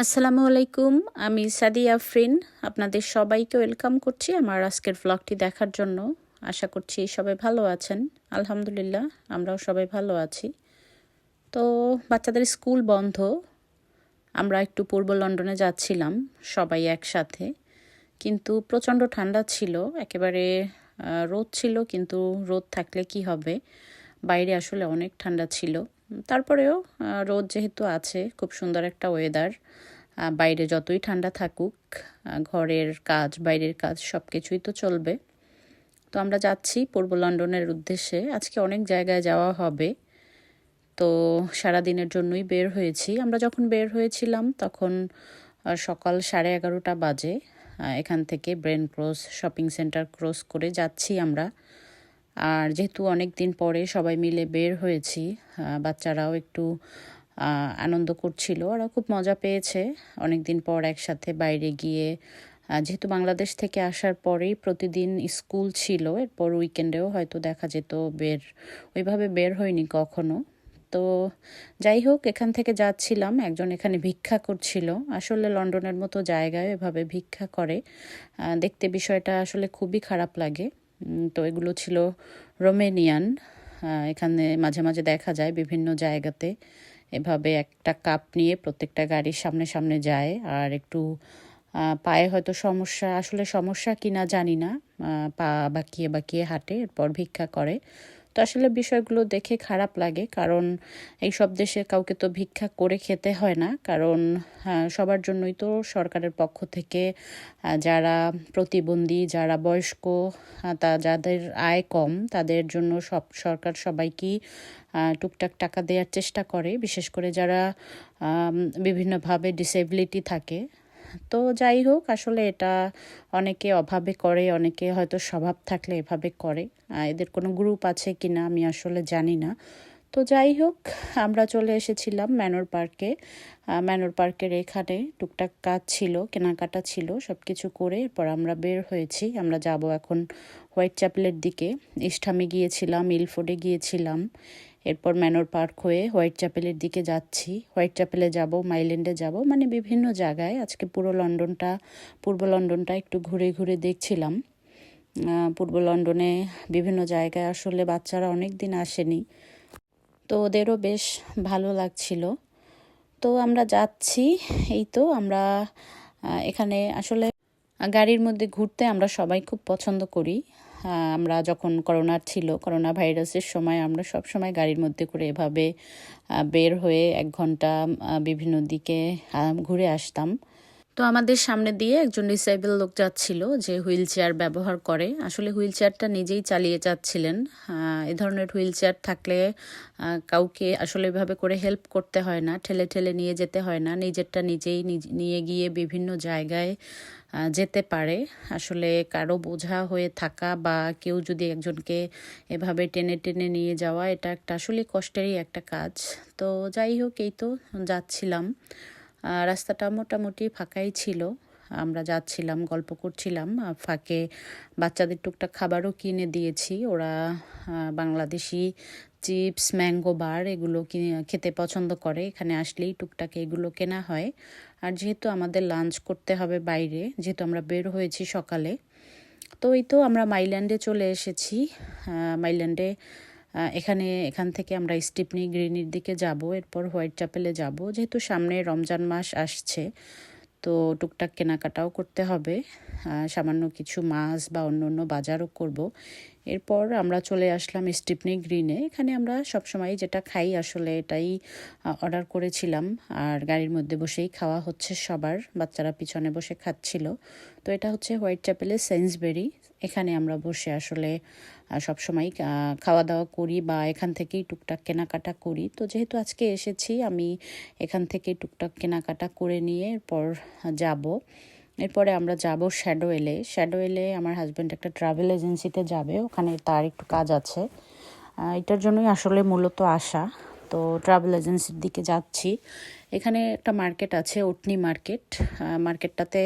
আসসালামু আলাইকুম। আমি সাদিয়া আফরিন। আপনাদের সবাইকে ওয়েলকাম করছি আমার আজকের ভ্লগটি দেখার জন্য। আশা করছি সবাই ভালো আছেন। আলহামদুলিল্লাহ, আমরাও সবাই ভালো আছি। তো বাচ্চাদের স্কুল বন্ধ। আমরা একটু পূর্ব লন্ডনে যাচ্ছিলাম সবাই একসাথে। কিন্তু প্রচণ্ড ঠান্ডা ছিল, একেবারে রোদ ছিল, কিন্তু রোদ থাকলে কি হবে, বাইরে আসলে অনেক ঠান্ডা ছিল। তারপরেও রোদ যেহেতু আছে, খুব সুন্দর একটা ওয়েদার। বাইরে যতই ঠান্ডা থাকুক, ঘরের কাজ বাইরের কাজ সব কিছুই তো চলবে। তো আমরা যাচ্ছি পূর্ব লন্ডনের উদ্দেশ্যে। আজকে অনেক জায়গায় যাওয়া হবে, তো সারাদিনের জন্যই বের হয়েছি। আমরা যখন বের হয়েছিলাম তখন সকাল 11:30 বাজে। এখান থেকে brain cross shopping centre cross করে যাচ্ছি আমরা। আর যেহেতু অনেক দিন পরে সবাই মিলে বের হয়েছি, বাচ্চারাও একটু আনন্দ করছিল, ওরা খুব মজা পেয়েছে অনেক দিন পর একসাথে বাইরে গিয়ে। যেহেতু বাংলাদেশ থেকে আসার পরেই প্রতিদিন স্কুল ছিল, এরপর উইকেন্ডেও হয়তো দেখা যেত, ওইভাবে বের হয়নি কখনো। তো যাই হোক, এখান থেকে যাচ্ছিলাম, একজন এখানে ভিক্ষা করছিল। আসলে লন্ডনের মতো জায়গায় এভাবে ভিক্ষা করে দেখতে বিষয়টা আসলে খুবই খারাপ লাগে। তো এগুলো ছিল রোমেনিয়ান। এখানে মাঝে মাঝে দেখা যায় বিভিন্ন জায়গাতে এভাবে একটা কাপ নিয়ে প্রত্যেকটা গাড়ির সামনে সামনে যায়। আর একটু পায়ে হয়তো সমস্যা, আসলে সমস্যা কিনা জানি না, পা বাঁকিয়ে বাঁকিয়ে হাঁটে, এরপর ভিক্ষা করে। তো আসলে বিষয়গুলো দেখে খারাপ লাগে, কারণ এই সব দেশে কাউকে তো ভিক্ষা করে খেতে হয় না, কারণ সবার জন্যই তো সরকারের পক্ষ থেকে যারা প্রতিবন্ধী, যারা বয়স্ক, যাদের আয় কম, তাদের জন্য সরকার সবাইকেই টুকটাক টাকা দেওয়ার চেষ্টা করে, বিশেষ করে যারা বিভিন্নভাবে ডিসেবিলিটি থাকে। তো যাই হোক, আসলে এটা অনেকে অভাবে করে, অনেকে হয়তো স্বভাব থাকলে এভাবে করে। এদের কোনো গ্রুপ আছে কিনা আমি আসলে জানি না। তো যাই হোক, আমরা চলে এসেছিলাম ম্যানর পার্কে। ম্যানর পার্কের এখানে টুকটাক কাজ ছিল, কেনাকাটা ছিল, সব কিছু করে এরপর আমরা বের হয়েছি। আমরা যাব এখন হোয়াইট চ্যাপেলের দিকে। ইস্টহামে গিয়েছিলাম, ইলফোর্ডে গিয়েছিলাম, এরপর ম্যানর পার্ক হয়ে হোয়াইট চ্যাপেলের দিকে যাচ্ছি। হোয়াইট চ্যাপেলে যাব, মাইল্যান্ডে যাব, মানে বিভিন্ন জায়গায়। আজকে পূর্ব লন্ডনটা একটু ঘুরে ঘুরে দেখছিলাম। পূর্ব লন্ডনে বিভিন্ন জায়গায় আসলে বাচ্চারা অনেক দিন আসেনি, তো ওদেরও বেশ ভালো লাগছিল। তো আমরা যাচ্ছি। এই তো আমরা এখানে আসলে গাড়ির মধ্যে ঘুরতে আমরা সবাই খুব পছন্দ করি। আমরা যখন করোনা ভাইরাসের সময় আমরা সব সময় গাড়ির মধ্যে করে এভাবে বের হয়ে 1 ঘন্টা বিভিন্ন দিকে ঘুরে আসতাম। তো আমাদের সামনে দিয়ে একজন ডিসেবল লোক যাচ্ছিল, যে হুইল চেয়ার ব্যবহার করে। আসলে হুইল চেয়ারটা নিজেই চালিয়ে যাচ্ছিলেন। এ ধরনের হুইল চেয়ার থাকলে কাউকে আসলে এভাবে করে হেল্প করতে হয় না, ঠেলে ঠেলে নিয়ে যেতে হয় না, নিজেরটা নিজেই নিয়ে গিয়ে বিভিন্ন জায়গায় যেতে পারে। আসলে কারো বোঝা হয়ে থাকা বা কেউ যদি একজনকে এভাবে টেনে টেনে নিয়ে যাওয়া, এটা একটা আসলে কষ্টেরই একটা কাজ। তো যাই হোক, এই তো যাচ্ছিলাম। রাস্তাটা মোটামুটি ফাঁকাই ছিল। আমরা যাচ্ছিলাম, গল্প করছিলাম, ফাঁকে বাচ্চাদের টুকটাক খাবারও কিনে দিয়েছি। ওরা বাংলাদেশি চিপস, ম্যাঙ্গো বার এগুলো খেতে পছন্দ করে। এখানে আসলেই টুকটাক এগুলো কেনা হয়। আর যেহেতু আমাদের লাঞ্চ করতে হবে বাইরে, যেহেতু আমরা বের হয়েছি সকালে, তো এই তো আমরা মাইল্যান্ডে চলে এসেছি। মাইল্যান্ডে এখান থেকে আমরা স্টিপনি গ্রিনির দিকে যাব, এরপর হোয়াইট চ্যাপেলে যাব। যেহেতু সামনে রমজান মাস আসছে, তো টুকটাক কেনাকাটাও করতে হবে, সামান্য কিছু মাছ বা অন্য অন্য বাজারও করব। এরপর আমরা চলে আসলাম স্টিপনি গ্রিনে। এখানে আমরা সবসময় যেটা খাই আসলে এটাই অর্ডার করেছিলাম, আর গাড়ির মধ্যে বসেই খাওয়া হচ্ছে সবার, বাচ্চারা পিছনে বসে খাচ্ছিল। তো এটা হচ্ছে হোয়াইট চ্যাপেলের সেন্সবেরি। এখানে আমরা বসে আসলে সবসময় খাওয়া দাওয়া করি বা এখান থেকেই টুকটাক কেনাকাটা করি। তো যেহেতু আজকে এসেছি, আমি এখান থেকে টুকটাক কেনাকাটা করে নিয়ে এরপর যাব। এরপরে আমরা যাব শ্যাডোয়েলে আমার হাজব্যান্ড একটা ট্রাভেল এজেন্সিতে যাবে, ওখানে তার একটু কাজ আছে। এটার জন্যই আসলে মূলত আসা। তো ট্রাভেল এজেন্সির দিকে যাচ্ছি। এখানে একটা মার্কেট আছে, ওটনি মার্কেট। মার্কেটটাতে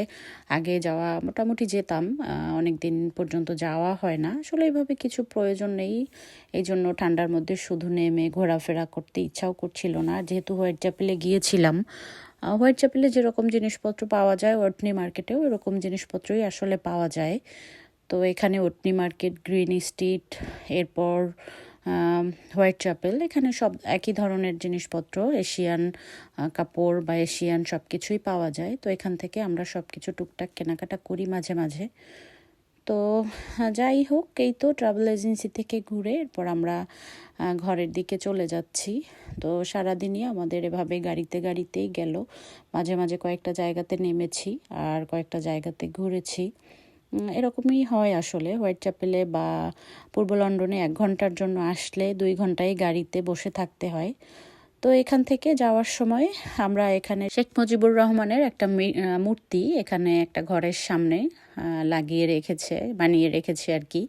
আগে যাওয়া মোটামুটি যেতাম, অনেক দিন পর্যন্ত যাওয়া হয় না আসলে, এইভাবে কিছু প্রয়োজন নেই, এই জন্য ঠান্ডার মধ্যে শুধু নেমে ঘোরাফেরা করতে ইচ্ছাও করছিল না। যেহেতু হোয়াইট চ্যাপেলে গিয়েছিলাম, হোয়াইট চ্যাপেলে যেরকম জিনিসপত্র পাওয়া যায় ওটনি মার্কেটেও এরকম জিনিসপত্রই আসলে পাওয়া যায়। তো এখানে ওটনি মার্কেট, গ্রিন স্ট্রিট, এরপর হোয়াইট চ্যাপেল, এখানে সব একই ধরনের জিনিসপত্র, এশিয়ান কাপড় বা এশিয়ান সব কিছুই পাওয়া যায়। তো এখান থেকে আমরা সব কিছু টুকটাক কেনাকাটা করি মাঝে মাঝে। তো যাই হোক, এই তো ট্রাভেল এজেন্সি থেকে ঘুরে এরপর আমরা ঘরের দিকে চলে যাচ্ছি। তো সারাদিনই আমাদের এভাবে গাড়িতেই গেল। মাঝে মাঝে কয়েকটা জায়গাতে নেমেছি আর কয়েকটা জায়গাতে ঘুরেছি। এরকমই হয় আসলে হোয়াইট চ্যাপেলে বা পূর্ব লন্ডনে 1 ঘন্টার জন্য আসলে 2 ঘন্টায় গাড়িতে বসে থাকতে হয়। তো এখান থেকে যাওয়ার সময় আমরা এখানে শেখ মুজিবুর রহমানের একটা মূর্তি এখানে একটা ঘরের সামনে বানিয়ে রেখেছে আর কি।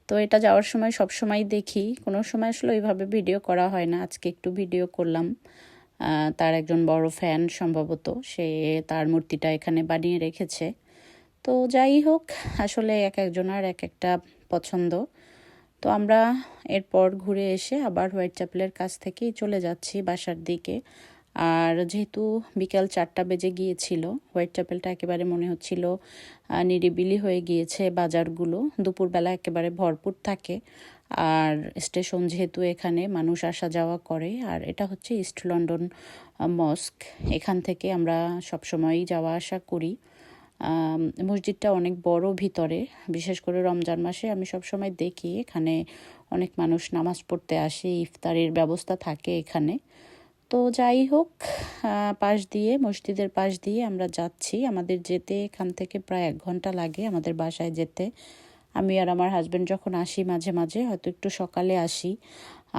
তো এটা যাওয়ার সময় সব সময় দেখি, কোনো সময় আসলে ওইভাবে ভিডিও করা হয় না, আজকে একটু ভিডিও করলাম। তার একজন বড় ফ্যান সম্ভবত, সে তার মূর্তিটা এখানে বানিয়ে রেখেছে। তো যাই হোক, আসলে এক একজনের এক একটা পছন্দ। তো আমরা এরপর ঘুরে এসে আবার হোয়াইট চ্যাপেলের কাছ থেকেই চলে যাচ্ছি বাসার দিকে। আর যেহেতু বিকাল 4টা বেজে গিয়েছিল, হোয়াইট চ্যাপেলটা একেবারে মনে হচ্ছিল নিরিবিলি হয়ে গিয়েছে, বাজারগুলো দুপুরবেলা একেবারে ভরপুর থাকে। আর স্টেশন যেহেতু, এখানে মানুষ আসা যাওয়া করে। আর এটা হচ্ছে ইস্ট লন্ডন মস্ক, এখান থেকে আমরা সবসময়ই যাওয়া আসা করি। মসজিদটা অনেক বড় ভিতরে, বিশেষ করে রমজান মাসে আমি সবসময় দেখি এখানে অনেক মানুষ নামাজ পড়তে আসে, ইফতারির ব্যবস্থা থাকে এখানে। তো যাই হোক, মসজিদের পাশ দিয়ে আমরা যাচ্ছি। আমাদের যেতে এখান থেকে প্রায় 1 ঘন্টা লাগে আমাদের বাসায় যেতে। আমি আর আমার হাজব্যান্ড যখন আসি মাঝে মাঝে, হয়তো একটু সকালে আসি,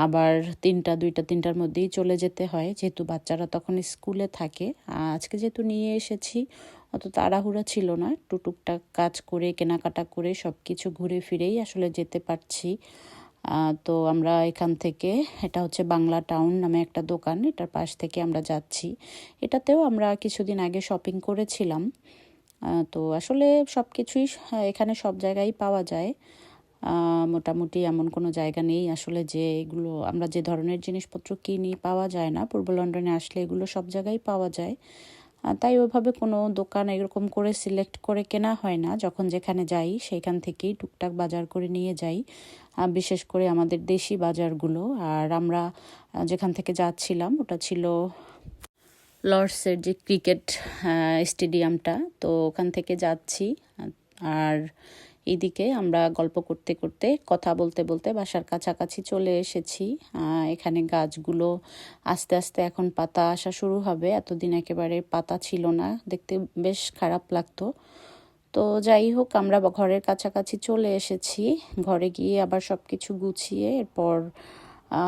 আবার 2টা-3টার মধ্যেই চলে যেতে হয়, যেহেতু বাচ্চারা তখন স্কুলে থাকে। আজকে যেহেতু নিয়ে এসেছি, অত তাড়াহুড়া ছিল না, একটু টুকটাক কাজ করে কেনাকাটা করে সব কিছু ঘুরে ফিরেই আসলে যেতে পারছি। তো আমরা এখান থেকে, এটা হচ্ছে বাংলা টাউন নামে একটা দোকান, এটার পাশ থেকে আমরা যাচ্ছি। এটাতেও আমরা কিছুদিন আগে শপিং করেছিলাম। তো আসলে সব কিছুই এখানে সব জায়গায় পাওয়া যায়। মোটামুটি এমন কোনো জায়গা নেই আসলে যে এগুলো আমরা যে ধরনের জিনিসপত্র কিনি পাওয়া যায় না। পূর্ব লন্ডনে আসলে এগুলো সব জায়গায় পাওয়া যায়। তাই ওইভাবে কোনো দোকান এরকম করে সিলেক্ট করে কেনা হয় না, যখন যেখানে যাই সেইখান থেকেই টুকটাক বাজার করে নিয়ে যাই, বিশেষ করে আমাদের দেশি বাজারগুলো। আর আমরা যেখান থেকে যাচ্ছিলাম ওটা ছিল লর্ডসের যে ক্রিকেট স্টেডিয়ামটা, তো ওখান থেকে যাচ্ছি। আর এইদিকে আমরা গল্প করতে করতে, কথা বলতে বলতে বাসার কাছাকাছি চলে এসেছি। এখানে গাছগুলো আস্তে আস্তে এখন পাতা আসা শুরু হবে, এতদিন একেবারে পাতা ছিল না, দেখতে বেশ খারাপ লাগতো। তো যাই হোক, আমরা ঘরের কাছাকাছি চলে এসেছি। ঘরে গিয়ে আবার সব কিছু গুছিয়ে এরপর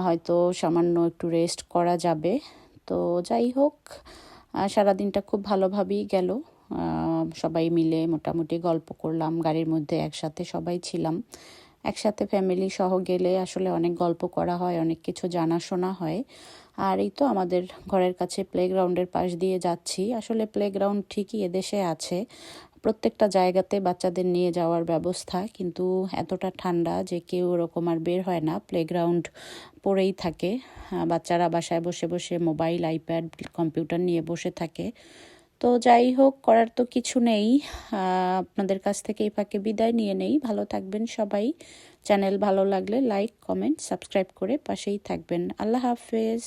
হয়তো সামান্য একটু রেস্ট করা যাবে। তো যাই হোক, সারাদিনটা খুব ভালোভাবেই গেল। সবাই মিলে মোটামুটি গল্প করলাম, গাড়ির মধ্যে একসাথে সবাই ছিলাম। একসাথে ফ্যামিলি সহ গেলে আসলে অনেক গল্প করা হয়, অনেক কিছু জানাশোনা হয়। আর এই তো আমাদের ঘরের কাছে প্লেগ্রাউন্ডের পাশ দিয়ে যাচ্ছি। আসলে প্লেগ্রাউন্ড ঠিকই এদেশে আছে, প্রত্যেকটা জায়গাতে বাচ্চাদের নিয়ে যাওয়ার ব্যবস্থা, কিন্তু এতটা ঠান্ডা যে কেউ ওরকম আর বের হয় না, প্লেগ্রাউন্ড পড়েই থাকে। বাচ্চারা বাসায় বসে বসে মোবাইল, আইপ্যাড, কম্পিউটার নিয়ে বসে থাকে। তো যাই হোক, করার তো কিছু নেই। আপনাদের কাছ থেকে এই ফাঁকে বিদায় নিয়ে নেই। ভালো থাকবেন সবাই। চ্যানেল ভালো লাগলে লাইক, কমেন্ট, সাবস্ক্রাইব করে পাশেই থাকবেন। আল্লাহ হাফেজ।